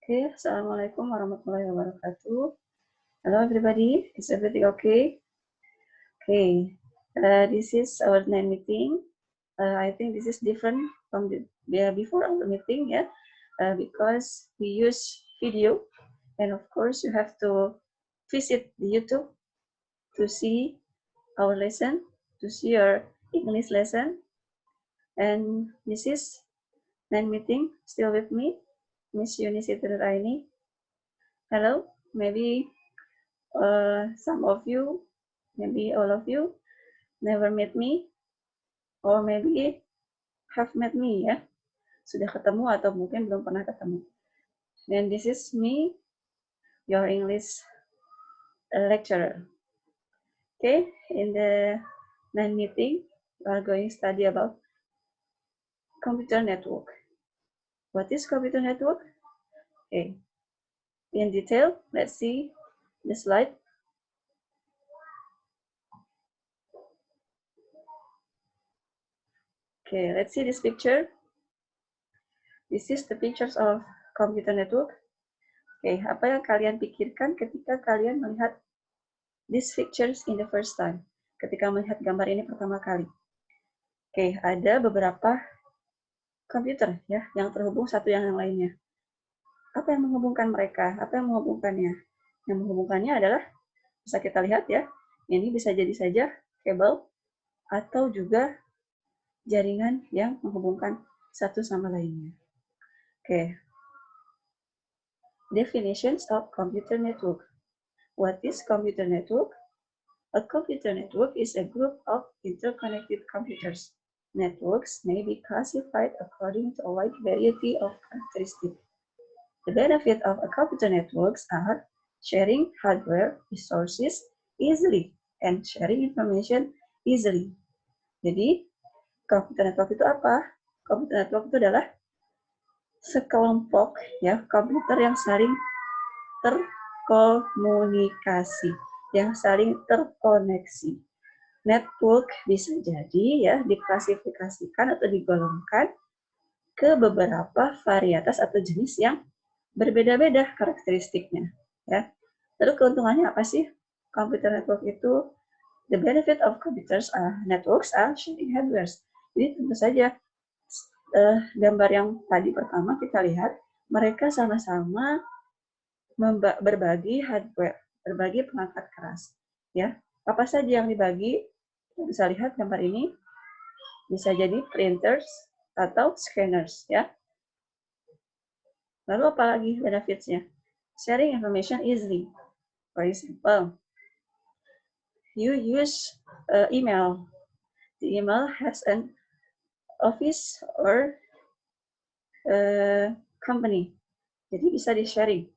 Okay, Assalamualaikum warahmatullahi wabarakatuh. Hello everybody, is everything okay? Okay, this is our night meeting. I think this is different from the before our meeting, yeah, because we use video, and of course you have to visit the YouTube to see our lesson, to see our English lesson. And this is night meeting. Still with me, Miss Yuni Sitiraini. Hello, maybe some of you, maybe all of you, never met me, or maybe have met me, ya. Sudah ketemu atau mungkin belum pernah ketemu. And this is me, your English lecturer. Okay, in the night meeting, we are going to study about computer network. What is computer network? Okay, in detail, let's see the slide. Okay, let's see this picture. This is the pictures of computer network. Oke, apa yang kalian pikirkan ketika kalian melihat these pictures in the first time? Ketika melihat gambar ini pertama kali. Oke, ada beberapa komputer ya yang terhubung satu yang lainnya. Apa yang menghubungkan mereka? Apa yang menghubungkannya? Yang menghubungkannya adalah bisa kita lihat ya. Ini bisa jadi saja kabel atau juga jaringan yang menghubungkan satu sama lainnya. Oke. Definitions of computer network. What is computer network? A computer network is a group of interconnected computers. Networks may be classified according to a wide variety of characteristics. The benefit of a computer networks are sharing hardware resources easily and sharing information easily. Jadi, computer network itu apa? Computer network itu adalah sekelompok ya komputer yang saling terkomunikasi, yang saling terkoneksi. Network bisa jadi ya diklasifikasikan atau digolongkan ke beberapa varietas atau jenis yang berbeda-beda karakteristiknya ya. Lalu keuntungannya apa sih computer network itu? The benefit of computers networks are sharing hardware. Jadi tentu saja gambar yang tadi pertama kita lihat mereka sama-sama berbagi hardware, berbagi perangkat keras ya. Apa saja yang dibagi? Kita bisa lihat gambar ini, bisa jadi printers atau scanners ya. Lalu apa lagi benefits-nya? Sharing information easily. For example, you use email. The email has an office or company. Jadi bisa di-sharing.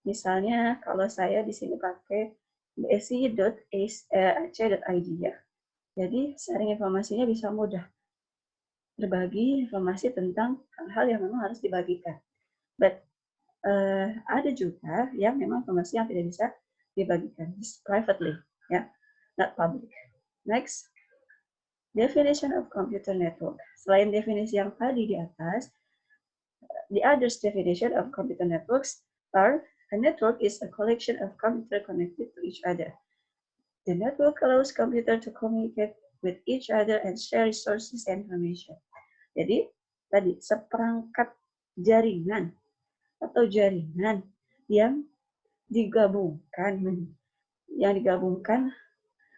Misalnya kalau saya di sini pakai bsi.ac.id ya. Jadi sharing informasinya bisa mudah. Berbagi informasi tentang hal-hal yang memang harus dibagikan. But ada juga yang memang informasi yang tidak bisa dibagikan privately, ya, not public. Next, definition of computer network. Selain definisi yang tadi di atas, the other definition of computer networks are a network is a collection of computers connected to each other. The network allows computer to communicate with each other and share resources and information. Jadi, tadi seperangkat jaringan atau jaringan yang digabungkan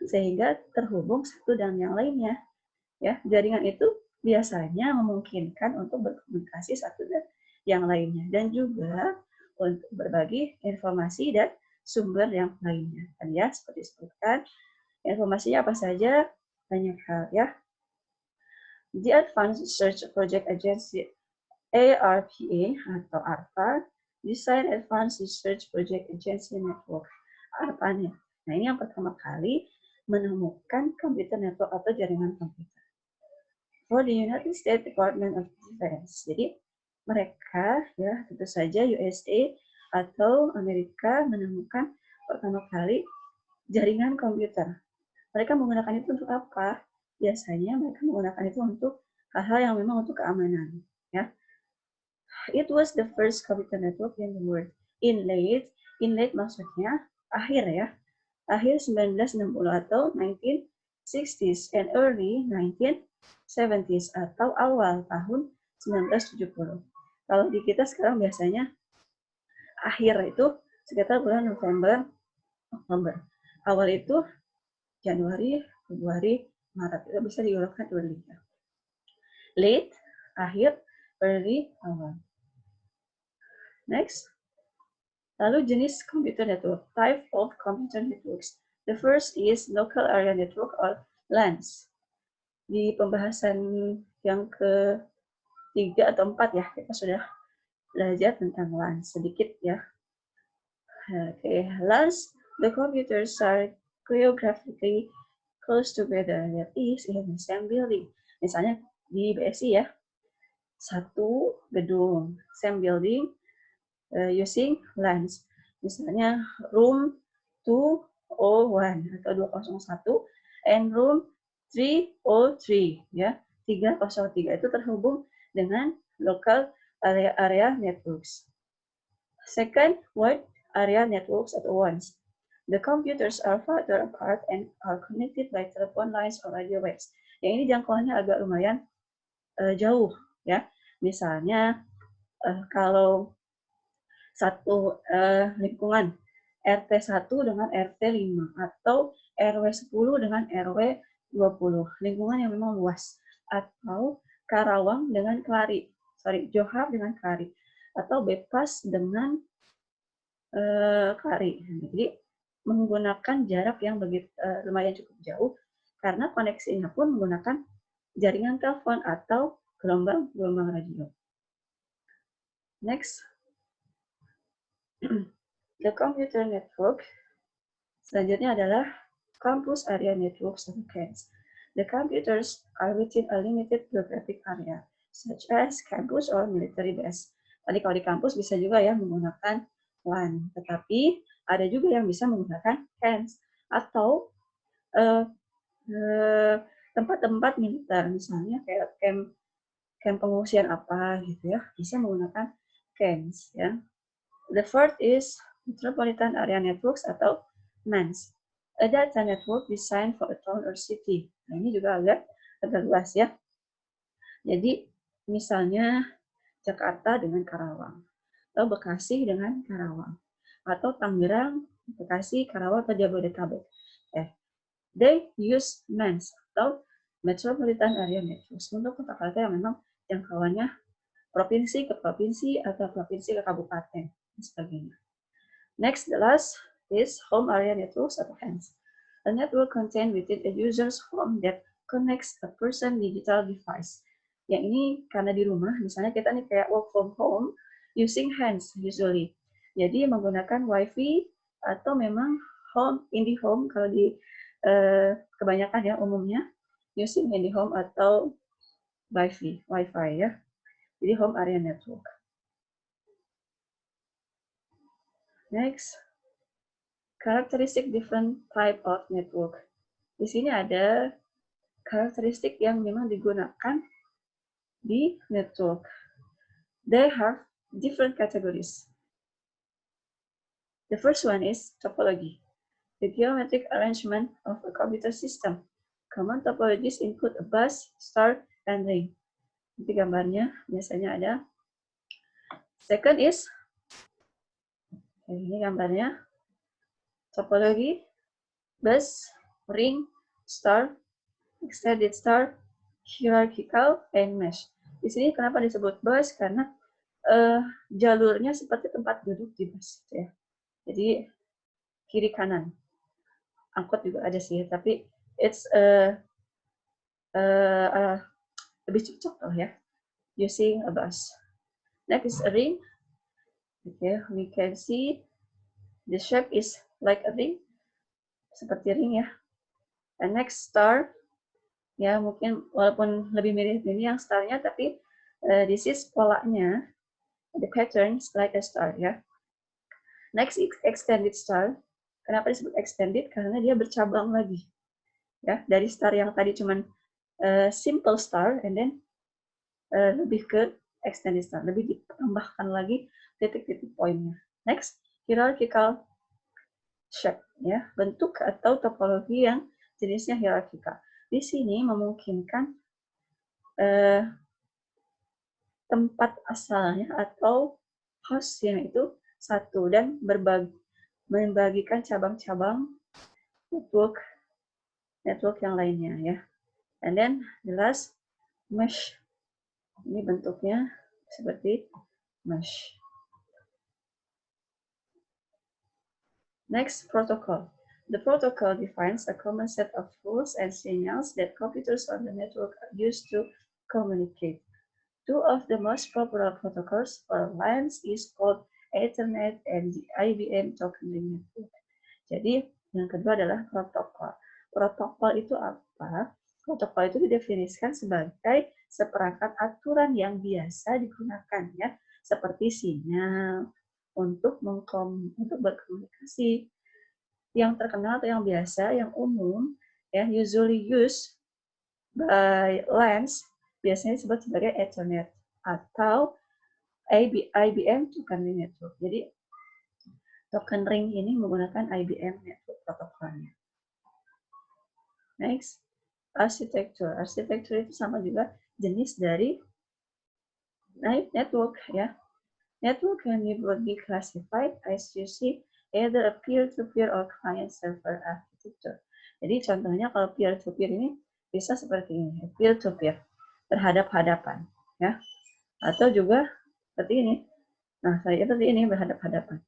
sehingga terhubung satu dengan yang lainnya. Ya, jaringan itu biasanya memungkinkan untuk berkomunikasi satu dan yang lainnya dan juga untuk berbagi informasi dan sumber yang lainnya. Tadi ya, seperti disebutkan, informasinya apa saja? Banyak hal ya. The Advanced Research Project Agency ARPA atau ARPA, Design Advanced Research Project Agency Network, ARPANET. Nah, ini yang pertama kali menemukan komputer network atau jaringan komputer. For the United States Department of Defense. Jadi, mereka, ya tentu saja USA atau Amerika menemukan pertama kali jaringan komputer. Mereka menggunakan itu untuk apa? Biasanya mereka menggunakan itu untuk hal-hal yang memang untuk keamanan. Ya. It was the first computer network in the world. Inlate maksudnya akhir ya. Akhir 1960 atau 1960s and early 1970s atau awal tahun 1970. Kalau di kita sekarang biasanya akhir itu sekitar bulan November, Oktober. Awal itu Januari, Februari, Maret. Itu bisa diurutkan early. Late, akhir, early, awal. Next. Lalu jenis computer network. Type of computer networks. The first is local area network or LANs. Di pembahasan yang ke-3 atau 4 ya, kita sudah belajar tentang LAN sedikit ya. Okay, LANs, the computers are geographically close together, that is in the same building. Misalnya di BSI ya, satu gedung, same building, using LANs. Misalnya room 201 atau 201 and room 303 ya. 303 itu terhubung dengan local area networks. Second, wide area networks at once. The computers are farther apart and are connected by telephone lines or radio waves. Yang ini jangkauannya agak lumayan jauh ya. Misalnya kalau satu lingkungan RT1 dengan RT5 atau RW10 dengan RW20, lingkungan yang memang luas, atau Karawang dengan Kelari, Johar dengan Kelari, atau Bebas dengan Kelari. Jadi menggunakan jarak yang lumayan cukup jauh karena koneksinya pun menggunakan jaringan telepon atau gelombang radio. Next. The computer network selanjutnya adalah campus area networks atau CANs. The computers are within a limited geographic area, such as campus or military base. Tadi kalau di kampus bisa juga ya menggunakan LAN, tetapi ada juga yang bisa menggunakan CANs atau tempat-tempat militer, misalnya kayak camp pengungsian apa gitu ya, bisa menggunakan CANs ya. The fourth is Metropolitan Area Networks atau MANs. A data network designed for a town or city. Nah, ini juga agak luas ya. Jadi misalnya Jakarta dengan Karawang, atau Bekasi dengan Karawang, atau Tangerang, Bekasi, Karawang, atau Jabodetabek. They use MANs atau Metropolitan Area Networks untuk kota-kota yang memang jangkauannya provinsi ke provinsi atau provinsi ke kabupaten dan sebagainya. Next, the last is home area networks atau HANs. A network contained within a user's home that connects a person digital device. Yang ini karena di rumah, misalnya kita nih kayak work from home using HANs usually. Jadi menggunakan WiFi atau memang home IndiHome kalau di kebanyakan ya umumnya using IndiHome atau WiFi ya. Jadi home area network. Next, characteristic different type of network. Di sini ada karakteristik yang memang digunakan di network. They have different categories. The first one is topology, the geometric arrangement of a computer system. Common topologies include a bus, star, and ring. Nanti gambarnya biasanya ada. Second is, ini gambarnya, topologi, bus, ring, star, extended star, hierarchical, and mesh. Di sini kenapa disebut bus? Karena jalurnya seperti tempat duduk di bus, ya. Jadi kiri kanan. Angkot juga ada sih, tapi it's lebih cocok loh ya, using a bus. Next is a ring. Okay, we can see the shape is like a ring, seperti ring ya. And next star, ya mungkin walaupun lebih mirip ini yang starnya, tapi this is polanya, the patterns like a star ya. Next is extended star. Kenapa disebut extended? Karena dia bercabang lagi, ya dari star yang tadi cuman simple star, and then lebih ke extend distance, lebih ditambahkan lagi titik-titik poinnya. Next, hierarchical shape, ya, bentuk atau topologi yang jenisnya hierarchical. Di sini memungkinkan tempat asalnya atau hostnya itu satu dan membagikan cabang-cabang network yang lainnya, ya. And then the last, mesh. Ini bentuknya seperti mesh. Next, protocol. The protocol defines a common set of rules and signals that computers on the network use to communicate. Two of the most popular protocols for LANs is called Ethernet and the IBM Token Ring Network. Jadi, yang kedua adalah protokol. Protokol itu apa? Protokol itu didefinisikan sebagai seperangkat aturan yang biasa digunakan, ya, seperti sinyal untuk berkomunikasi. Yang terkenal atau yang biasa, yang umum, ya, usually used by LANs, biasanya disebut sebagai Ethernet atau IBM Token Ring Network. Jadi, token ring ini menggunakan IBM Network protokolnya. Next, arsitektur. Arsitektur itu sama juga jenis dari network, ya. Network can be classified as you see either a peer-to-peer or client-server architecture. Jadi contohnya kalau peer-to-peer ini bisa seperti ini, peer-to-peer, berhadap-hadapan, ya. Atau juga seperti ini. Nah, saya seperti ini berhadap-hadapan.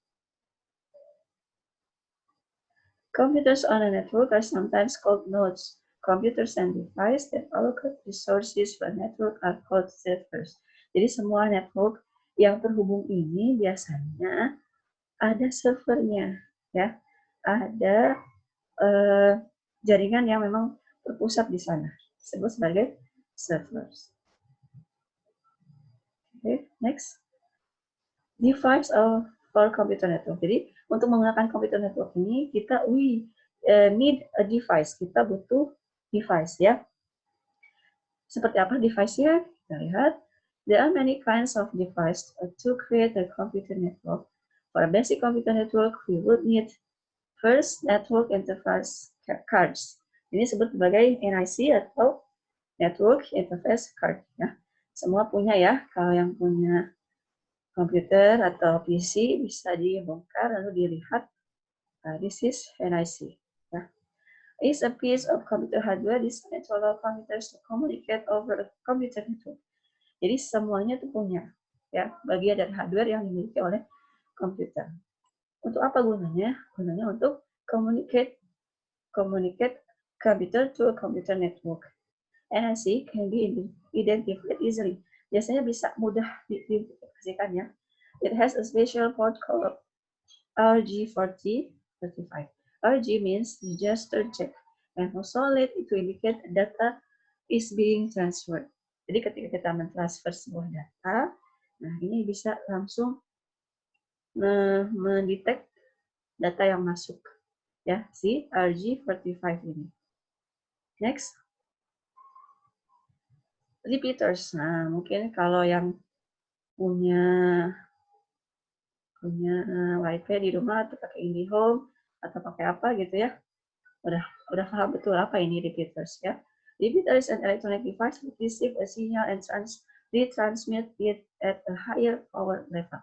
Computers on a network are sometimes called nodes. Computers and devices that allocate resources for a network are called servers. Jadi semua network yang terhubung ini biasanya ada servernya, ya, ada jaringan yang memang terpusat di sana, disebut sebagai servers. Okay, next, device for computer network. Jadi untuk menggunakan computer network ini kita need a device, kita butuh device, ya. Seperti apa device-nya? Kita lihat. There are many kinds of device to create a computer network. For a basic computer network, we would need first network interface cards. Ini disebut sebagai NIC atau network interface card, ya. Semua punya, ya. Kalau yang punya komputer atau PC bisa dibongkar lalu dilihat. This is NIC. Ya. Is a piece of computer hardware designed to allow computers to communicate over a computer network. Jadi semuanya itu punya, ya, bagian dari hardware yang dimiliki oleh komputer. Untuk apa gunanya? Gunanya untuk communicate computer to a computer network. NIC can be identified easily. Biasanya bisa mudah diidentifikasikan, ya. It has a special port called RG4035. RG means register check, and for solid itu indicate data is being transferred. Jadi ketika kita mentransfer sebuah data, nah ini bisa langsung mendetek data yang masuk, ya, si RG45 ini. Next, repeaters. Nah, mungkin kalau yang punya WiFi di rumah atau pakai IndiHome atau pakai apa gitu, ya, udah paham betul apa ini repeaters, ya. Repeater is an electronic device that receive a signal and retransmit it at a higher power level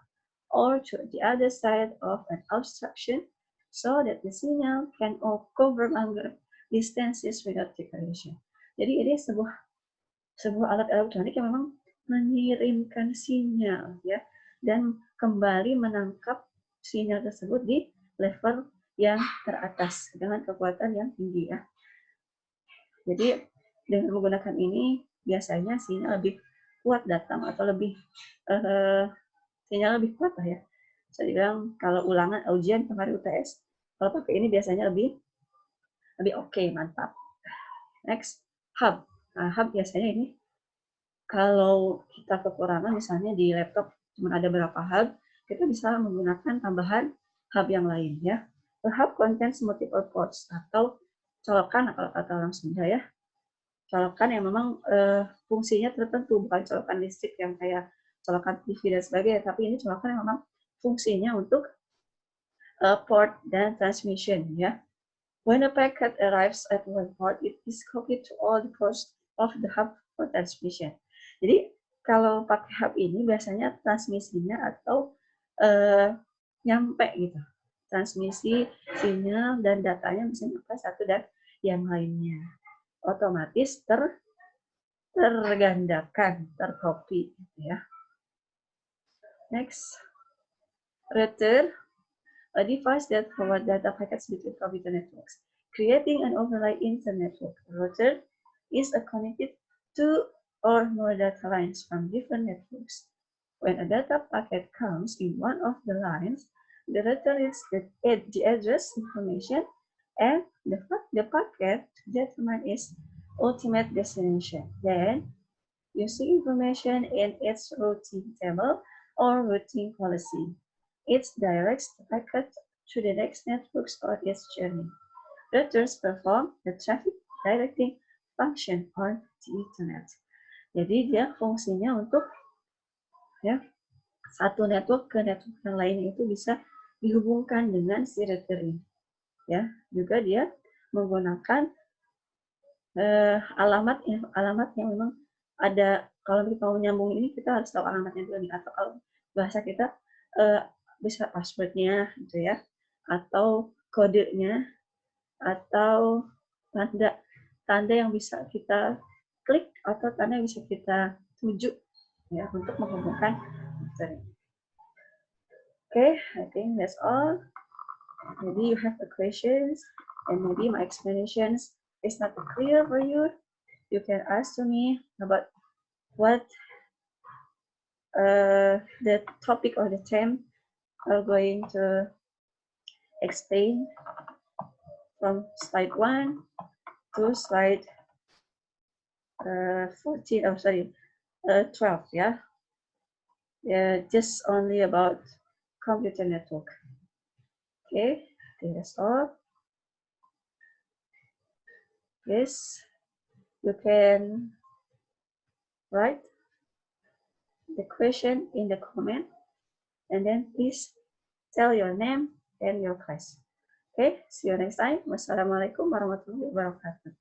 or to the other side of an obstruction so that the signal can cover longer distances without degradation. Jadi ini sebuah alat elektronik yang memang mengirimkan sinyal, ya, dan kembali menangkap sinyal tersebut di level yang teratas dengan kekuatan yang tinggi, ya. Jadi dengan menggunakan ini biasanya sinyal lebih kuat datang atau sinyal lebih kuat lah, ya. Saya bilang kalau ujian kemarin UTS, kalau pakai ini biasanya lebih oke, mantap. Next, hub. Nah, hub biasanya ini kalau kita kekurangan misalnya di laptop cuma ada berapa hub, kita bisa menggunakan tambahan hub yang lain, ya. The hub contains multiple ports atau colokan kalau kata orang Sunda, ya. Colokan yang memang fungsinya tertentu, bukan colokan listrik yang kayak colokan TV dan sebagainya, tapi ini colokan yang memang fungsinya untuk port dan transmission ya. When a packet arrives at one port, it is copied to all the ports of the hub for transmission. Jadi kalau pakai hub ini biasanya transmisinya atau nyampe gitu. Transmisi sinyal dan datanya bisa nyampe satu dan yang lainnya. Otomatis tergandakan, tercopy gitu ya. Next, router, a device that forward data packets between computer networks, creating an overlay internetwork. A router is connected to or more data lines from different networks. When a data packet comes in one of the lines, the router reads the address information and the packet determines its ultimate destination. Then, using information in its routing table or routing policy, it directs the packet to the next networks on its journey. Routers perform the traffic directing function on the internet. Jadi dia fungsinya untuk ya satu network ke network yang lainnya itu bisa dihubungkan dengan si router ini. Ya, juga dia menggunakan alamat yang memang ada. Kalau kita mau nyambung ini kita harus tahu alamatnya dulu nih, atau kalau bahasa kita bisa passwordnya gitu ya, atau kodenya, atau tanda yang bisa kita klik atau tanda yang bisa kita tuju ya untuk menghubungkan router. Okay, I think that's all. Maybe you have the questions and maybe my explanations is not clear for you. You can ask to me about what the topic or the theme are going to explain from slide 1 to slide 14. Oh, sorry, 12. Yeah, just only about computer network. Okay, I think that's all. Yes, you can write the question in the comment, and then please tell your name and your class. Okay, see you next time. Wassalamualaikum warahmatullahi wabarakatuh.